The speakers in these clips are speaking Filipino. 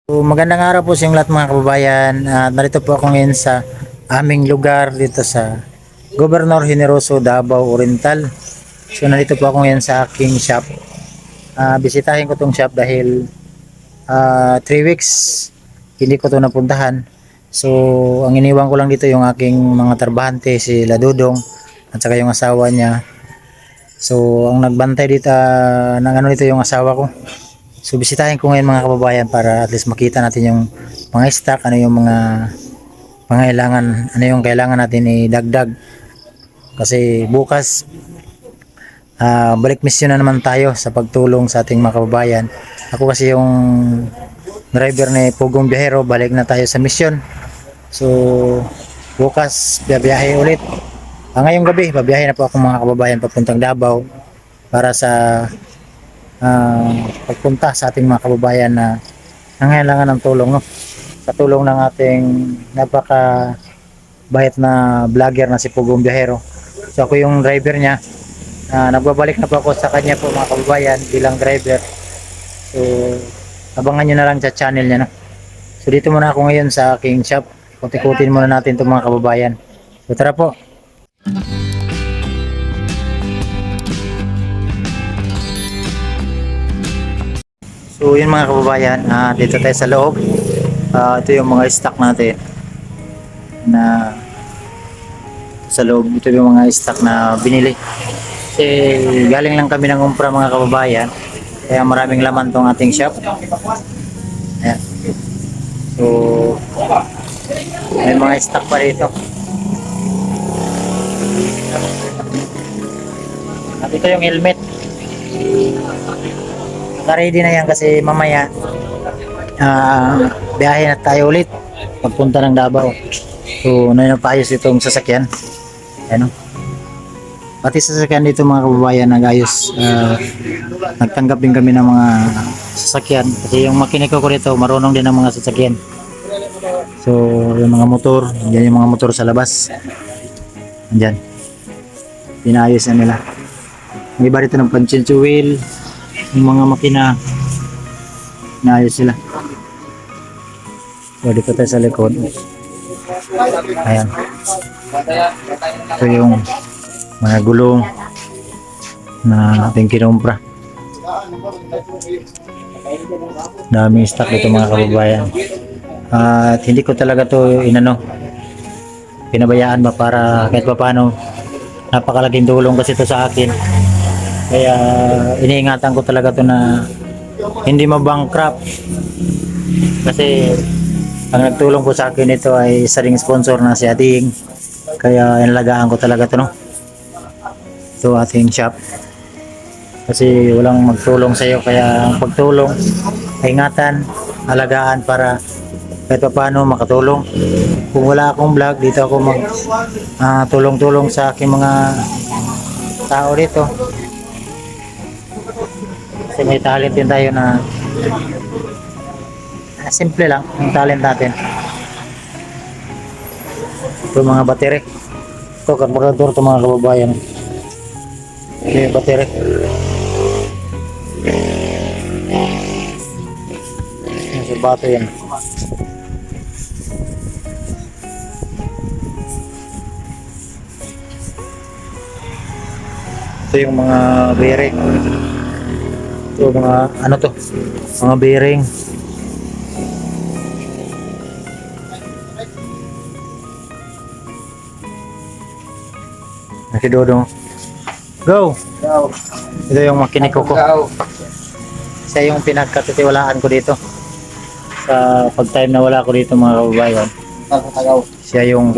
So, magandang araw po sa inyong lahat mga kababayan. Narito po ako ngayon sa aming lugar dito sa Gobernador Generoso, Davao Oriental. So narito po ako ngayon sa aking shop. Bisitahin ko tong shop dahil 3 weeks hindi ko to napuntahan. So ang iniwan ko lang dito yung aking mga trabahante, si Ladudong at saka yung asawa niya. So ang nagbantay dito ng ano dito yung asawa ko. So bisitahin ko ngayon mga kababayan para at least makita natin yung mga stock, ano yung mga pangailangan, ano yung kailangan natin idagdag. Kasi bukas balik mission na naman tayo sa pagtulong sa ating mga kababayan. Ako kasi yung driver ni Pugong Biyahero, balik na tayo sa mission. So bukas biyahe ulit. Ngayong gabi, babiyahe na po ako mga kababayan papuntang Davao para sa pagpunta sa ating mga kababayan na nangailangan ng tulong, no? Sa tulong ng ating napaka bayat na vlogger na si Pugong Biyahero. So ako yung driver niya. Nagbabalik na po ako sa kanya po mga kababayan bilang driver. So abangan nyo na lang sa channel niya, no? So dito muna ako ngayon sa aking shop. Kuti-kutin muna natin itong mga kababayan. So tara po. So yun mga kababayan, dito tayo sa loob. Ito yung mga stock natin na sa loob. Ito yung mga stock na binili. Kasi galing lang kami ng umpra mga kababayan. Kaya maraming laman tong ating shop. Ayan. So may mga stock pa rito. At ito yung helmet. Naka-ready na yan kasi mamaya biyahe na tayo ulit pagpunta ng Davao. So napayos itong sasakyan. Ano? Pati sasakyan dito mga kababayan nag-ayos. Nagtanggap din kami ng mga sasakyan kasi yung makiniko ko dito marunong din ng mga sasakyan. So yung mga motor, yan yung mga motor sa labas. Andyan. Pinayos na nila. May iba dito ng punching wheel, yung mga makina. Pinayos sila. So dito tayo sa likod. Ayan. Ito yung mga gulong na ating kinumpra. Daming stock dito mga kababayan. At hindi ko talaga to pinabayaan ba para kahit pa paano napakalaking tulong kasi to sa akin. Kaya iniingatan ko talaga to na hindi mabankrupt. Kasi ang nagtulong po sa akin ito ay isa ring sponsor na si Ating. Kaya inalagaan ko talaga to, no? Ito ating shop. Kasi walang magtulong sa iyo, kaya ang pagtulong, ingatan, alagaan para kahit pa paano makatulong. Kung wala akong vlog, dito ako tulong-tulong sa aking mga tao dito. Kasi may talent din tayo na simple lang yung talent natin. Ito mga battery. Ito carburetor ito mga kababayan. Ito yung battery. Yung sa bato yan. Ito yung mga bearing. Ito mga ano to? Mga bearing. Si Dodong. Go! Go! Ito yung makiniko ko. Siya yung pinagkatitiwalaan ko dito. Sa pag-time na wala ko dito mga kababayan. Siya yung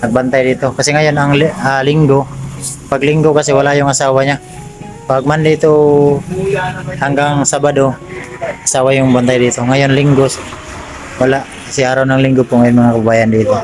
nagbantay dito. Kasi ngayon ang linggo. Pag linggo kasi wala yung asawa niya. Pag Monday to hanggang Sabado, asawa yung bantay dito. Ngayon linggo, wala. Kasi araw ng linggo po ngayon mga kababayan dito.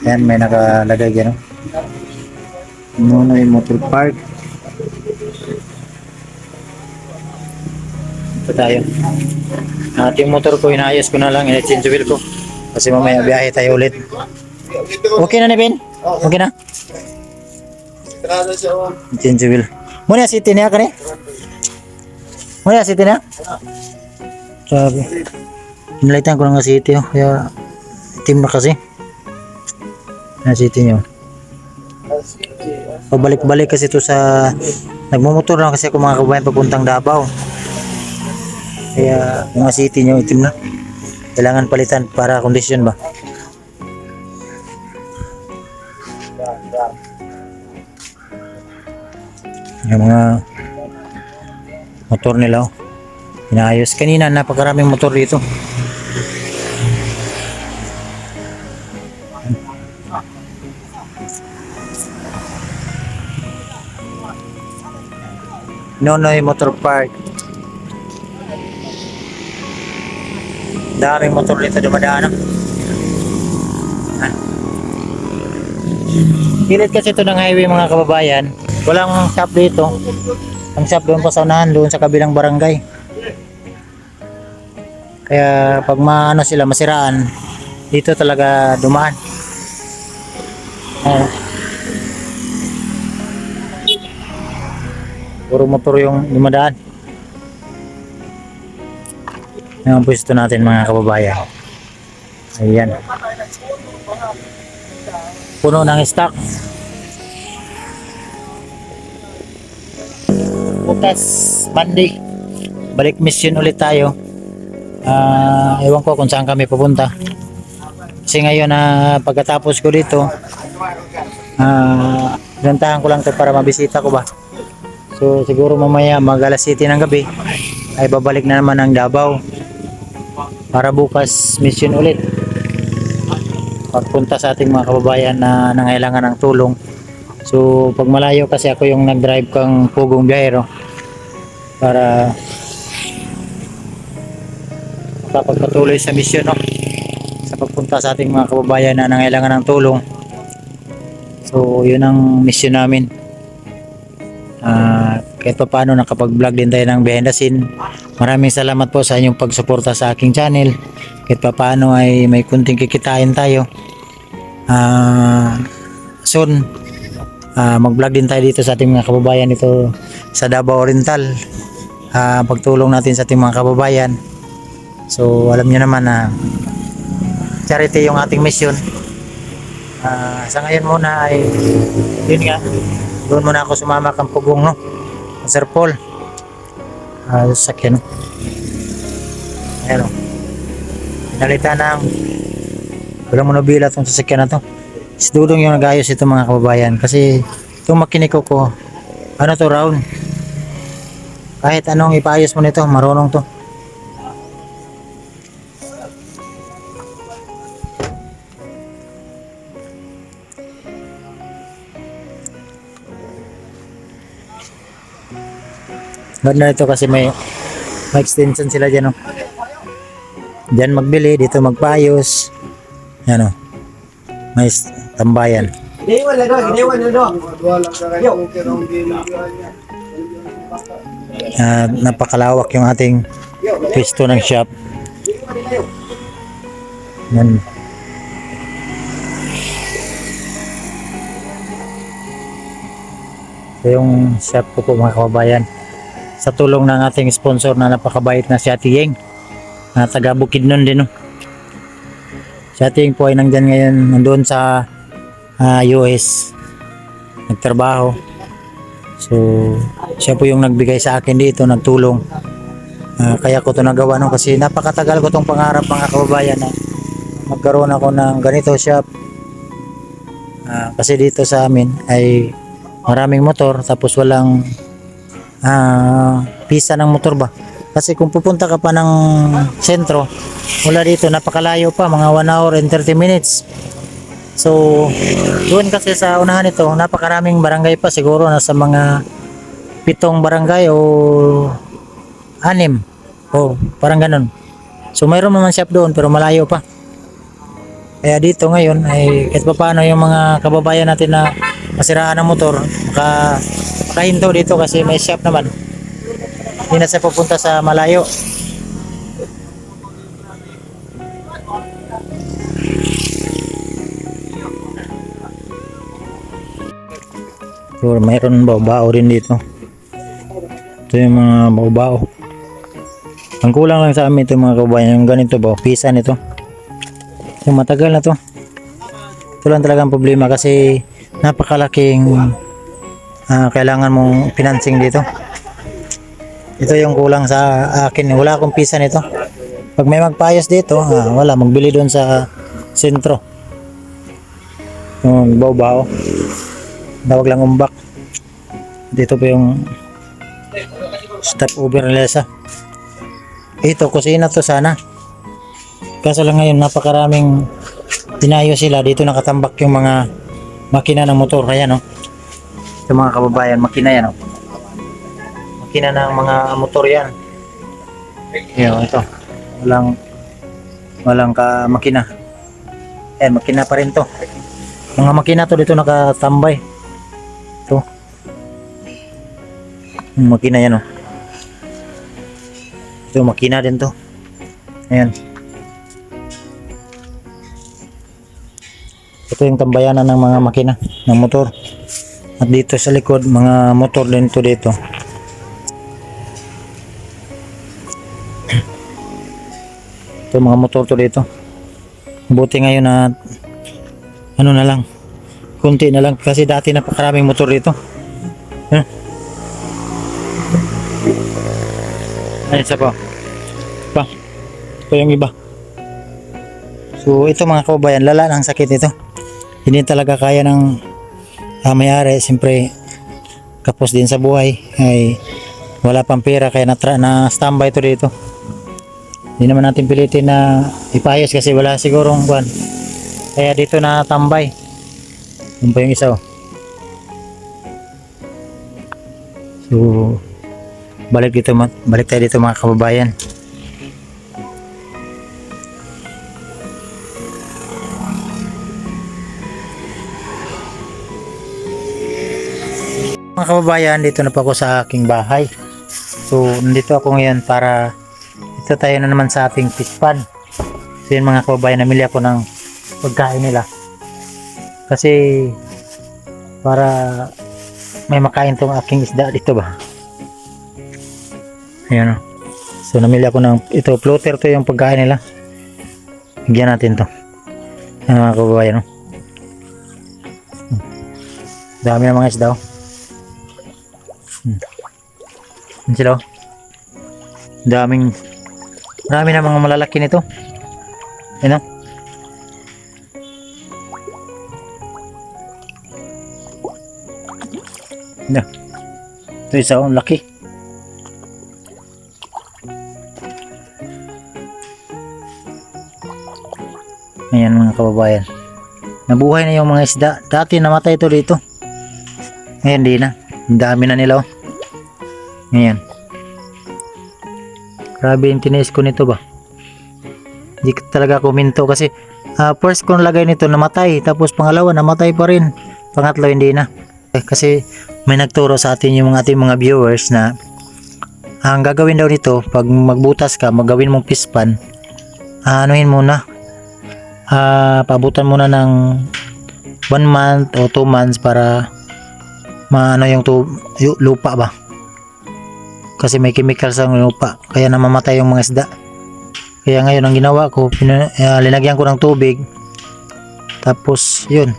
Ayan, may nakalagay gano'n. Muna yung motor park. Ito tayo. At yung motor ko inayos ko na lang, in-change wheel ko. Kasi mamaya biyahe tayo ulit. Okay na ni Ben? Okay na? Change wheel. Muna city niya ka ni? Muna city niya? Sabi. Nilaitan ko ng city oh. Kaya itim na kasi. Na city nyo. Pabalik-balik kasi ito sa nagmumotor na kasi ako mga kabayan papuntang Davao. Kaya yung city nyo itim na. Kailangan palitan para kondisyon ba. Yung mga motor nila oh. Inaayos. Kanina napakaraming motor dito. Nonoy Motor Park. Daming motor dito dumadaan. Pilit kasi ito ng highway mga kababayan. Walang shop dito. Ang shop doon pa sa unahan, doon sa kabilang barangay. Kaya pag maano sila masiraan, dito talaga dumaan. Puro motor yung dumadaan. Yan ang pwesto natin mga kababayan. Ayan. Puno ng stock. Bukas, Monday. Balik mission ulit tayo. Ewan ko kung saan kami pupunta. Kasi ngayon pagkatapos ko dito, pinuntahan ko lang ito para mabisita ko ba. So siguro mamaya mag alas 7 ng gabi ay babalik na naman ng Davao para bukas mission ulit. Pagpunta sa ating mga kababayan na nangailangan ng tulong. So pag malayo kasi ako yung nag-drive kang pugong biyahero para makapagpatuloy sa misyon no? Sa pagpunta sa ating mga kababayan na nangailangan ng tulong. So yun ang misyon namin. Kahit pa paano nakapag-vlog din tayo ng behind the scene. Maraming salamat po sa inyong pagsuporta sa aking channel. Kahit pa paano ay may kunting kikitain tayo. Soon mag-vlog din tayo dito sa ating mga kababayan dito sa Davao Oriental. Pagtulong natin sa ating mga kababayan. So alam niyo naman na charity yung ating mission. Sa ngayon muna ay yun nga, doon muna ako sumama kang pugong no, Sir Paul. Sakyan no. Ayan o. Pinalitan ng walang monobila itong sasakyan na to. Isdudong yung nag-ayos ito mga kababayan. Kasi itong makiniko ko, ano to round. Kahit anong ipaayos mo nito, marunong to. Ganda ito kasi may extension sila dyan. Oh. Dyan magbili, dito magpayos. Yan o. Oh. May tambayan. Napakalawak yung ating pwesto ng shop. Yan. Ito yung shop ko po mga kababayan. Sa tulong ng ating sponsor na napakabait na si Ate Yeng na taga Bukidnon din. No? Si Ate Yeng po ay nandyan ngayon, nandoon sa US nagtrabaho. So siya po yung nagbigay sa akin dito, nagtulong. Kaya ko to nagawa no, kasi napakatagal ko tong pangarap mga kababayan na magkaroon ako ng ganito shop. Kasi dito sa amin ay maraming motor tapos walang pisa ng motor ba. Kasi kung pupunta ka pa ng sentro mula dito napakalayo pa, mga 1 hour and 30 minutes. So doon kasi sa unahan ito napakaraming barangay pa, siguro nasa mga 7 barangay o 6 o parang ganun. So mayroon naman shop doon pero malayo pa. Kaya dito ngayon ay kahit pa paano yung mga kababayan natin na masiraan ng motor makahinto dito kasi may shop naman. Hindi na siya pupunta sa malayo. So mayroon bao rin dito. Ito yung mga bao. Ang kulang lang sa amin ito mga kababayan, yung ganito ba, pisa nito. Yung matagal na to. Ito lang talaga ang problema kasi napakalaking kailangan mong financing dito. Ito yung kulang sa akin. Wala akong pisa nito. Pag may magpayos dito, wala. Magbili doon sa sentro. Yung bao-bao. Dawag lang umbak. Dito po yung stop over nila sa. Ito, kusina to sana. Kaso lang ngayon, napakaraming tinayo sila. Dito nakatambak yung mga makina ng motor. Ayan, no? Ito mga kababayan, makina yan, no? Makina ng mga motor yan. Ayan, ito. Walang makina. Ayan, makina pa rin to. Mga makina to dito nakatambay. Ito. Yung makina yan, no? Ito, makina din to. Ayan. Ito yung tambayanan ng mga makina ng motor. At dito sa likod, mga motor din to dito. Ito mga motor to dito. Buti ngayon na ano na lang, kunti na lang kasi dati napakaraming motor dito. Ay, isa pa. Ito yung iba. So ito mga kababayan, lala ng sakit ito. Hindi talaga kaya ng may-ari. Siyempre kapos din sa buhay, ay wala pang pera kaya na standby ito dito. Hindi naman natin pilitin na ipayos kasi wala sigurong buwan. Kaya dito na tambay. Yun pa yung isa, oh. So balik tayo dito mga kababayan. Mga kababayan, dito na po ako sa aking bahay. So nandito ako ngayon para ito tayo na naman sa ating fish pond. So yun mga kababayan, namili ako ng pagkain nila kasi para may makain tong aking isda dito ba. Ayan, o. So namili ako ng ito, floater to yung pagkain nila. Bigyan natin to. Ayan mga kababayan, o. Dami ng mga isda, o. Yan sila, o. Marami na mga malalaki nito. Ayan, o. Ayan. Ito isa, o. Laki. Ayan mga kababayan, nabuhay na yung mga isda. Dati namatay ito dito, ngayon di na. Ang dami na nila, oh. Ngayon, grabe yung tiniis ko nito ba. Hindi talaga ako minto kasi first kong lagay nito namatay, tapos pangalawa namatay pa rin, pangatlo hindi na. Kasi may nagturo sa atin yung ating mga viewers na ang gagawin daw nito pag magbutas ka, magawin mong fish pan, anuhin muna, paabutan muna ng 1 month o 2 months para maano yung lupa ba, kasi may chemicals ang lupa kaya namamatay yung mga isda. Kaya ngayon ang ginawa ko, linagyan ko ng tubig, tapos yun,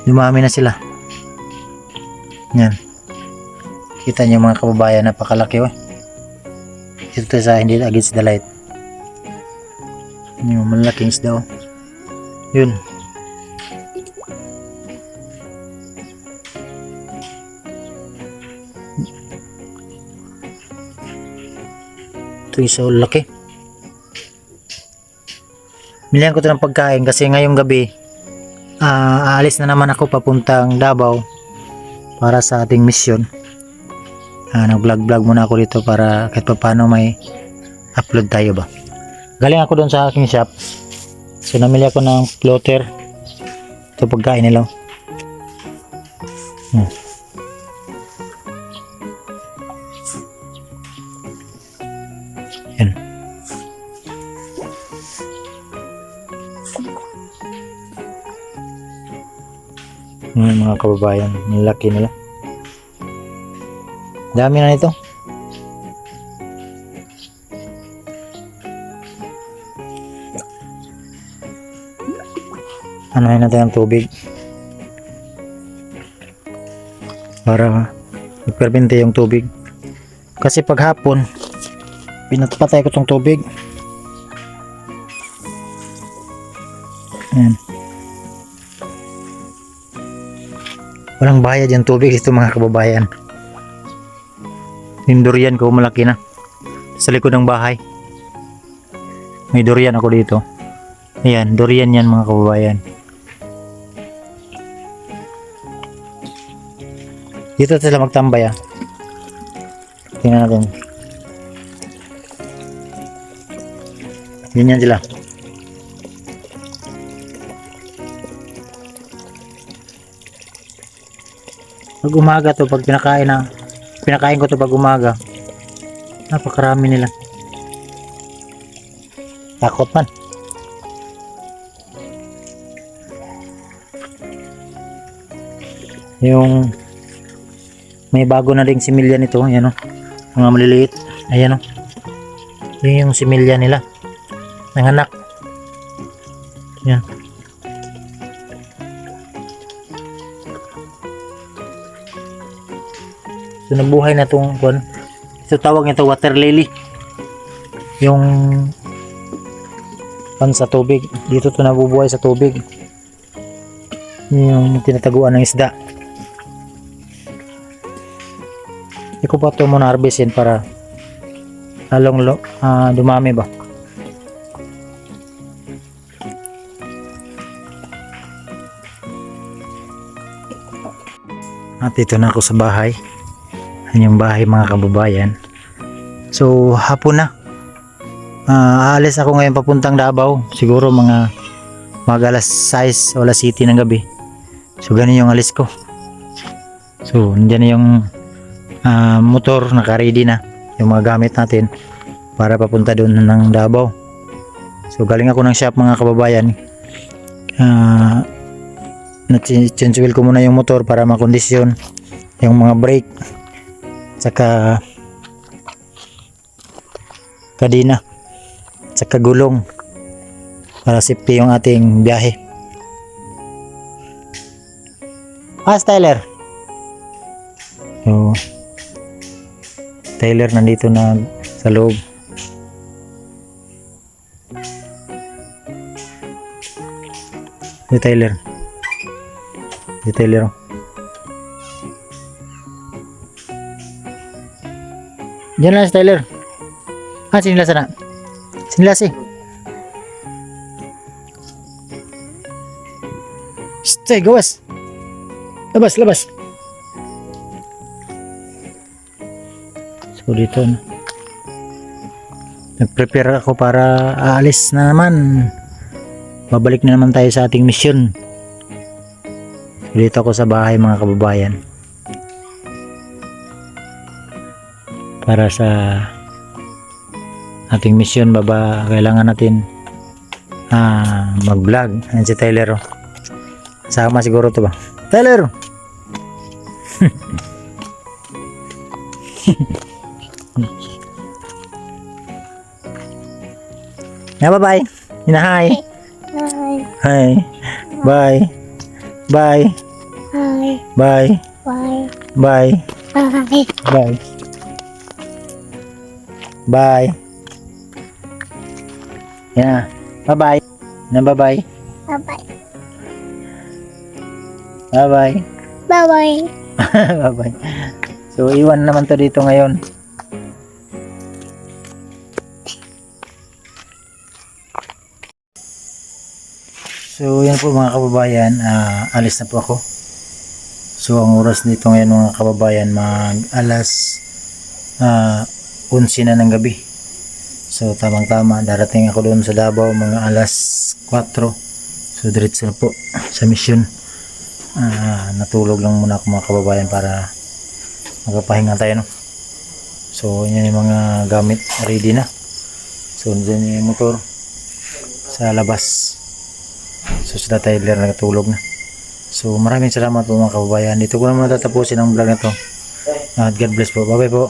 dumami na sila. Yan, kita nyo mga kababayan, napakalaki, oh. Ito sa hindi against the light, yung malaking isda, oh. Yun. Ito isa, laki. Milihan ko ito ng pagkain kasi ngayong gabi aalis na naman ako papuntang Davao para sa ating mission. Nag-vlog muna ako dito para kahit pa paano may upload tayo ba. Galing ako doon sa aking shop. So namili ako ng floater. Ito pagkain nila. Yan. Mga kababayan, malaki nila. Dami na nito. anuhin natin ang tubig para magperbente yung tubig. Kasi pag hapon pinatpatay ko tong tubig. Ayan. Walang bayad yung tubig ito mga kababayan. Yung durian ko malaki na sa likod ng bahay. May durian ako dito. Ayan, durian yan mga kababayan. Dito sila magtambay ah. Tingnan natin. Ganyan sila. Pag umaga to, pag pinakain ko to pag umaga, napakarami nila. Takot man. Yung may bago na ding similya nito, ayan o, mga maliliit, ayan o, yun yung similya nila, nanganak, yan. So nabuhay na itong kuwan. Ito tawag nito water lily. Yung pan sa tubig. Dito to nabubuhay sa tubig. Yung tinataguan ng isda. Hindi ko pa ito muna harvestin para lalong dumami ba. At ito na ako sa bahay. Yung bahay mga kababayan. So hapon na, aalis ako ngayon papuntang Davao, siguro mga alas 6 o alas 7 ng gabi. So ganun yung alis ko. So nandiyan na yung motor, naka-ready na yung mga gamit natin para papunta doon ng Davao. So galing ako ng shop mga kababayan, na-change wheel ko muna yung motor para makondisyon yung mga brake saka kadina saka gulong para safety yung ating biyahe. Tyler. So Tyler nandito na sa loob. Si Tyler. Diyan lang si Tyler. Sinilas na. Sinilas eh. Stay, gawas. Labas. So dito na. Nag-prepare ako para aalis na naman. Babalik na naman tayo sa ating mission. So dito ako sa bahay mga kababayan. Para sa ating mission, kailangan natin mag-vlog. Ayan si Tyler. Sama siguro to ba? Tyler! Bye-bye. Hi. Hi. Bye. Bye. Hi. Bye. Bye. Bye. Bye. Bye. Bye. Yeah. Bye-bye. Bye-bye. Bye-bye. Bye-bye. Bye-bye. Bye-bye. So, iwan naman to dito ngayon. So, yan po mga kababayan. Alis na po ako. So, ang oras dito ngayon mga kababayan, alas 11 na ng gabi. So tamang-tama, darating ako doon sa Davao mga alas 4. So diretso na po sa mission. Natulog lang muna ako mga kababayan para magpapahinga tayo, no? So yan yung mga gamit ready na. So dyan yung motor sa labas. So sila Tyler natulog na. So maraming salamat po mga kababayan. Dito ko naman tatapusin ang vlog na to. God bless po. Bye bye po.